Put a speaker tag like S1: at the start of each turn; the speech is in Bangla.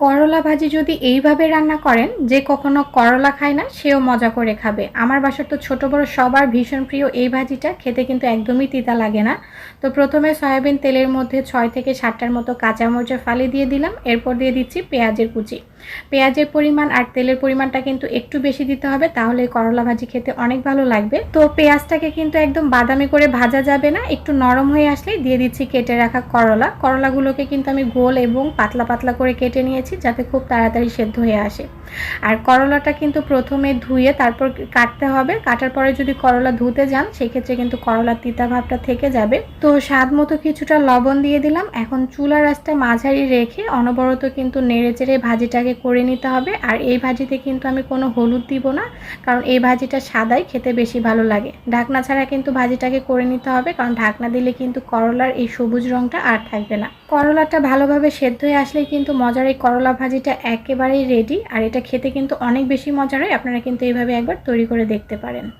S1: করলা ভাজি যদি এইভাবে রান্না করেন, যে কখনো করলা খায় না সেও মজা করে খাবে। আমার বাসার তো ছোট বড় সবার ভীষণ প্রিয় এই ভাজিটা, খেতে কিন্তু একদমই তিতা লাগে না। তো প্রথমে সয়াবিন তেলের মধ্যে ৬ থেকে ৭টার মতো কাঁচামরিচের ফালি দিয়ে দিলাম। এরপর দিয়ে দিচ্ছি পেঁয়াজের কুচি। পেঁয়াজের পরিমাণ আর তেলের পরিমাণটা কিন্তু একটু বেশি দিতে হবে, তাহলে করলা ভাজি খেতে অনেক ভালো লাগবে। তো পেঁয়াজটাকে কিন্তু একদম বাদামি করে ভাজা যাবে না, একটু নরম হয়ে আসলেই দিয়ে দিচ্ছি কেটে রাখা করলা। করলাগুলোকে কিন্তু আমি গোল এবং পাতলা পাতলা করে কেটে নিয়েছি, যাতে খুব তাড়াতাড়ি সেদ্ধ হয়ে আসে। আর করলাটা কিন্তু প্রথমে ধুয়ে তারপর কাটতে হবে। কাটার পরে যদি করলা ধুতে যান, সেক্ষেত্রে কিন্তু করলার তিতা ভাবটা থেকে যাবে। তো স্বাদ মতো কিছুটা লবণ দিয়ে দিলাম। এখন চুলার আঁচটা মাঝারি রেখে অনবরত কিন্তু নেড়েচেড়ে ভাজিটাকে করে নিতে হবে। আর এই ভাজিতে কিন্তু আমি কোনো হলুদ দিব না, কারণ এই ভাজিটা সাদাই খেতে বেশি ভালো লাগে। ঢাকনা ছাড়া কিন্তু ভাজিটাকে করে নিতে হবে, কারণ ঢাকনা দিলে কিন্তু করলার এই সবুজ রংটা আর থাকবে না। করলাটা ভালোভাবে সেদ্ধ হয়ে আসলেই কিন্তু মজার এই করলা ভাজিটা একেবারেই রেডি। আর এটা খেতে কিন্তু অনেক বেশি মজার হয়। আপনারা কিন্তু এইভাবে একবার তৈরি করে দেখতে পারেন।